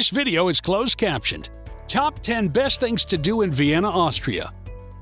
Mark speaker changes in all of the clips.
Speaker 1: This video is closed captioned. Top 10 Best Things to Do in Vienna, Austria.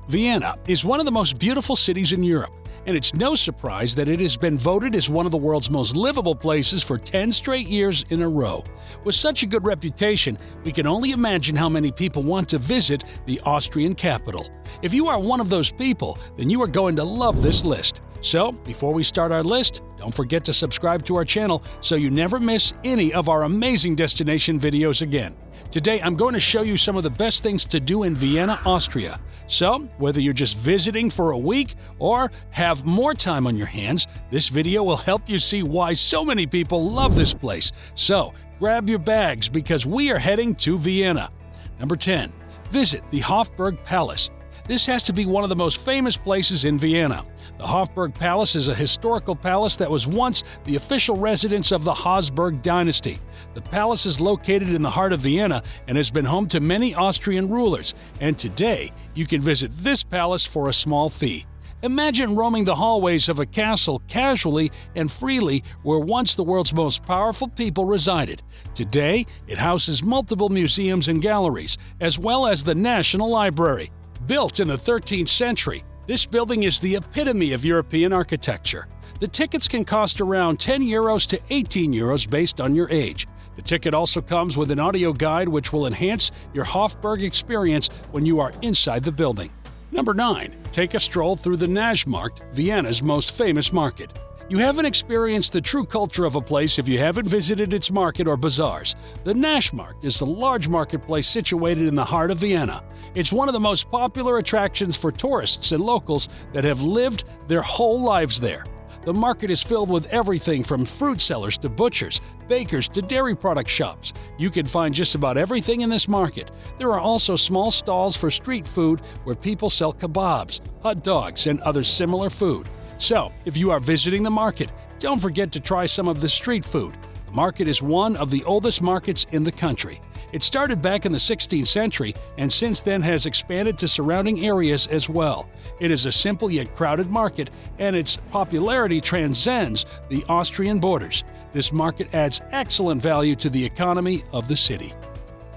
Speaker 1: Vienna is one of the most beautiful cities in Europe, and it's no surprise that it has been voted as one of the world's most livable places for 10 straight years in a row. With such a good reputation, we can only imagine how many people want to visit the Austrian capital. If you are one of those people, then you are going to love this list. So, before we start our list, don't forget to subscribe to our channel so you never miss any of our amazing destination videos again. Today, I'm going to show you some of the best things to do in Vienna, Austria. So, whether you're just visiting for a week or have more time on your hands, this video will help you see why so many people love this place. So, grab your bags because we are heading to Vienna. Number 10. Visit the Hofburg Palace. This has to be one of the most famous places in Vienna. The Hofburg Palace is a historical palace that was once the official residence of the Habsburg dynasty. The palace is located in the heart of Vienna and has been home to many Austrian rulers, and today you can visit this palace for a small fee. Imagine roaming the hallways of a castle casually and freely where once the world's most powerful people resided. Today, it houses multiple museums and galleries, as well as the National Library. Built in the 13th century, this building is the epitome of European architecture. The tickets can cost around €10 to €18 based on your age. The ticket also comes with an audio guide which will enhance your Hofburg experience when you are inside the building. Number 9. Take a stroll through the Naschmarkt, Vienna's most famous market. You haven't experienced the true culture of a place if you haven't visited its market or bazaars. The Naschmarkt is a large marketplace situated in the heart of Vienna. It's one of the most popular attractions for tourists and locals that have lived their whole lives there. The market is filled with everything from fruit sellers to butchers, bakers to dairy product shops. You can find just about everything in this market. There are also small stalls for street food where people sell kebabs, hot dogs, and other similar food. So, if you are visiting the market, don't forget to try some of the street food. The market is one of the oldest markets in the country. It started back in the 16th century and since then has expanded to surrounding areas as well. It is a simple yet crowded market, and its popularity transcends the Austrian borders. This market adds excellent value to the economy of the city.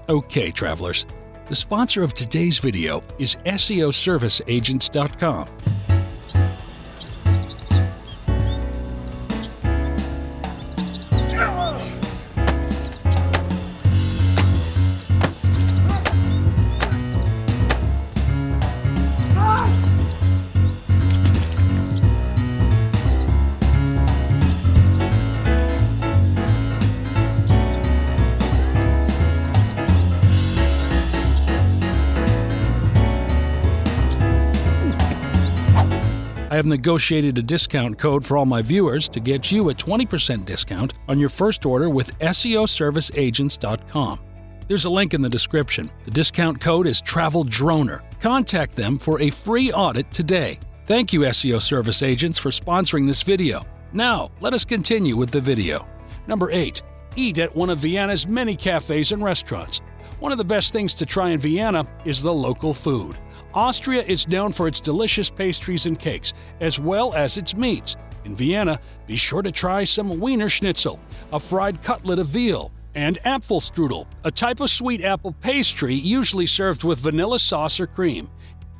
Speaker 1: Okay, travelers, the sponsor of today's video is SEOserviceagents.com. I have negotiated a discount code for all my viewers to get you a 20% discount on your first order with SEOserviceagents.com. There's a link in the description. The discount code is TravelDroner. Contact them for a free audit today. Thank you, SEO Service Agents, for sponsoring this video. Now, let us continue with the video. Number 8. Eat at one of Vienna's many cafes and restaurants. One of the best things to try in Vienna is the local food. Austria is known for its delicious pastries and cakes, as well as its meats. In Vienna, be sure to try some Wiener Schnitzel, a fried cutlet of veal, and Apfelstrudel, a type of sweet apple pastry usually served with vanilla sauce or cream.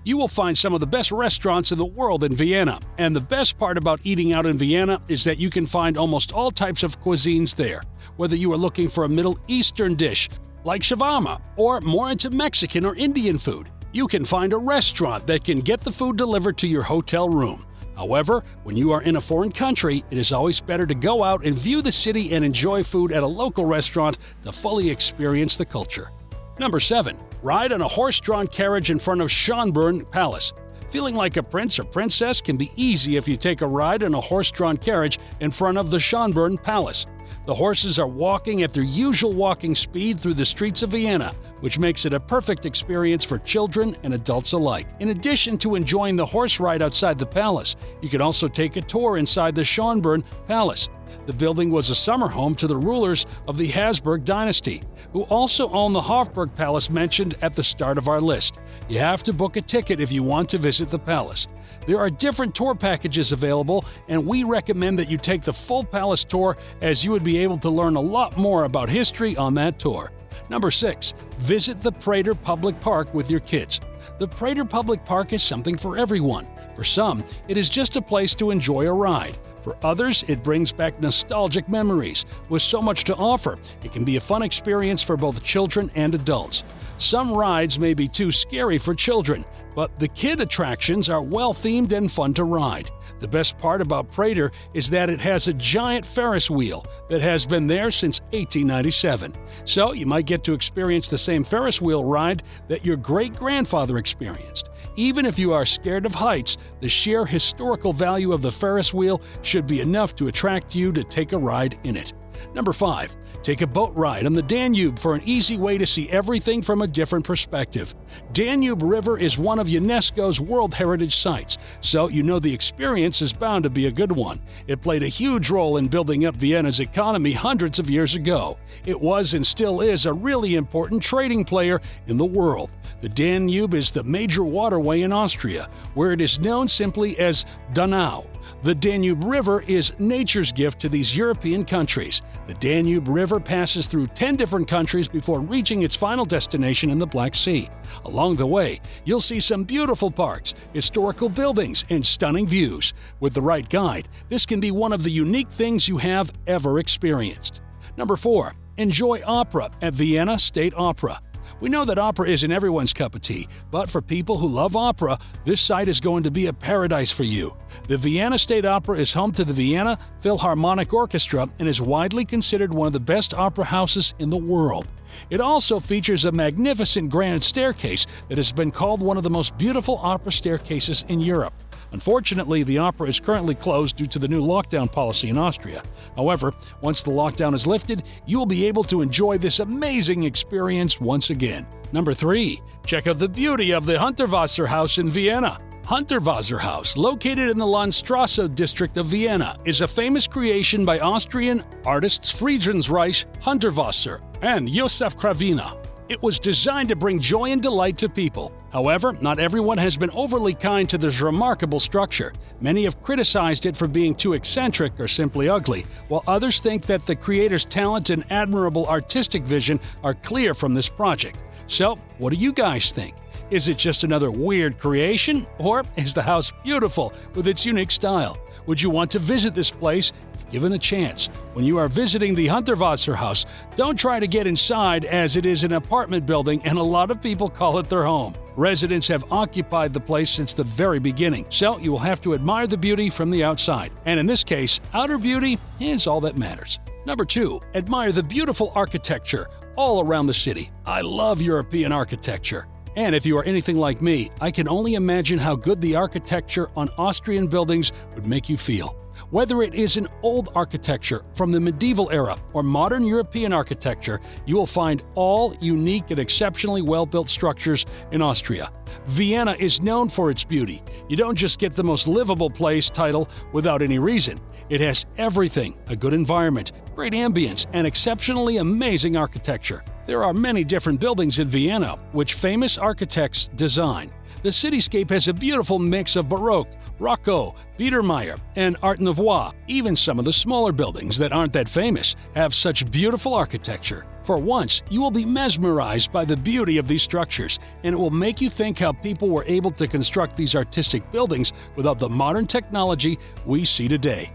Speaker 1: You will find some of the best restaurants in the world in Vienna, and the best part about eating out in Vienna is that you can find almost all types of cuisines there. Whether you are looking for a Middle Eastern dish like shawarma or more into Mexican or Indian food, you can find a restaurant that can get the food delivered to your hotel room. However, when you are in a foreign country, it is always better to go out and view the city and enjoy food at a local restaurant to fully experience the culture. Number 7. Ride on a horse-drawn carriage in front of Schönbrunn Palace. Feeling like a prince or princess can be easy if you take a ride on a horse-drawn carriage in front of the Schönbrunn Palace. The horses are walking at their usual walking speed through the streets of Vienna, which makes it a perfect experience for children and adults alike. In addition to enjoying the horse ride outside the palace, you can also take a tour inside the Schönbrunn Palace. The building was a summer home to the rulers of the Habsburg dynasty, who also owned the Hofburg Palace mentioned at the start of our list. You have to book a ticket if you want to visit the palace. There are different tour packages available, and we recommend that you take the full palace tour, as you would be able to learn a lot more about history on that tour. Number 6. Visit the Prater Public Park with your kids. The Prater Public Park is something for everyone. For some, it is just a place to enjoy a ride. For others, it brings back nostalgic memories. With so much to offer, it can be a fun experience for both children and adults. Some rides may be too scary for children, but the kid attractions are well-themed and fun to ride. The best part about Prater is that it has a giant Ferris wheel that has been there since 1897. So you might get to experience the same Ferris wheel ride that your great-grandfather experienced. Even if you are scared of heights, the sheer historical value of the Ferris wheel should be enough to attract you to take a ride in it. Number 5. Take a boat ride on the Danube for an easy way to see everything from a different perspective. Danube River is one of UNESCO's World Heritage Sites, so you know the experience is bound to be a good one. It played a huge role in building up Vienna's economy hundreds of years ago. It was and still is a really important trading player in the world. The Danube is the major waterway in Austria, where it is known simply as Donau. The Danube River is nature's gift to these European countries. The Danube River passes through 10 different countries before reaching its final destination in the Black Sea. Along the way, you'll see some beautiful parks, historical buildings, and stunning views. With the right guide, this can be one of the unique things you have ever experienced. Number 4. Enjoy opera at Vienna State Opera. We know that opera isn't everyone's cup of tea, but for people who love opera, this site is going to be a paradise for you. The Vienna State Opera is home to the Vienna Philharmonic Orchestra and is widely considered one of the best opera houses in the world. It also features a magnificent grand staircase that has been called one of the most beautiful opera staircases in Europe. Unfortunately, the opera is currently closed due to the new lockdown policy in Austria. However, once the lockdown is lifted, you will be able to enjoy this amazing experience once again. Number 3. Check out the beauty of the Hundertwasser House in Vienna. Hundertwasser House, located in the Landstrasse district of Vienna, is a famous creation by Austrian artists Friedrich Reich Hundertwasser and Josef Kravina. It was designed to bring joy and delight to people. However, not everyone has been overly kind to this remarkable structure. Many have criticized it for being too eccentric or simply ugly, while others think that the creator's talent and admirable artistic vision are clear from this project. So, what do you guys think? Is it just another weird creation, or is the house beautiful with its unique style? Would you want to visit this place if given a chance? When you are visiting the Hundertwasser House, don't try to get inside as it is an apartment building and a lot of people call it their home. Residents have occupied the place since the very beginning, so you will have to admire the beauty from the outside. And in this case, outer beauty is all that matters. Number 2. Admire the beautiful architecture all around the city. I love European architecture. And if you are anything like me, I can only imagine how good the architecture on Austrian buildings would make you feel. Whether it is an old architecture from the medieval era or modern European architecture, you will find all unique and exceptionally well-built structures in Austria. Vienna is known for its beauty. You don't just get the most livable place title without any reason. It has everything: a good environment, great ambience, and exceptionally amazing architecture. There are many different buildings in Vienna, which famous architects design. The cityscape has a beautiful mix of Baroque, Rococo, Biedermeier, and Art Nouveau. Even some of the smaller buildings that aren't that famous have such beautiful architecture. For once, you will be mesmerized by the beauty of these structures, and it will make you think how people were able to construct these artistic buildings without the modern technology we see today.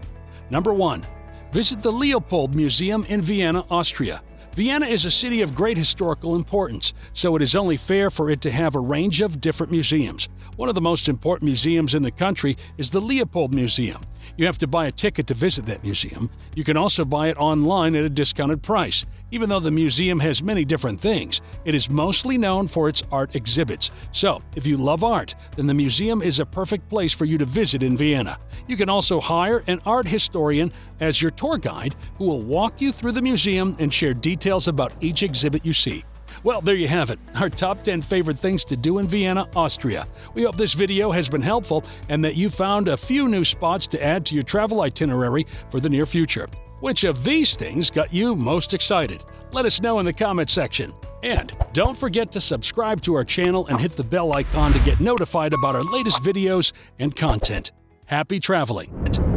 Speaker 1: Number 1. Visit the Leopold Museum in Vienna, Austria. Vienna is a city of great historical importance, so it is only fair for it to have a range of different museums. One of the most important museums in the country is the Leopold Museum. You have to buy a ticket to visit that museum. You can also buy it online at a discounted price. Even though the museum has many different things, it is mostly known for its art exhibits. So, if you love art, then the museum is a perfect place for you to visit in Vienna. You can also hire an art historian as your tour guide who will walk you through the museum and share details about each exhibit you see. Well, there you have it, our top 10 favorite things to do in Vienna, Austria. We hope this video has been helpful and that you found a few new spots to add to your travel itinerary for the near future. Which of these things got you most excited? Let us know in the comment section. And don't forget to subscribe to our channel and hit the bell icon to get notified about our latest videos and content. Happy traveling!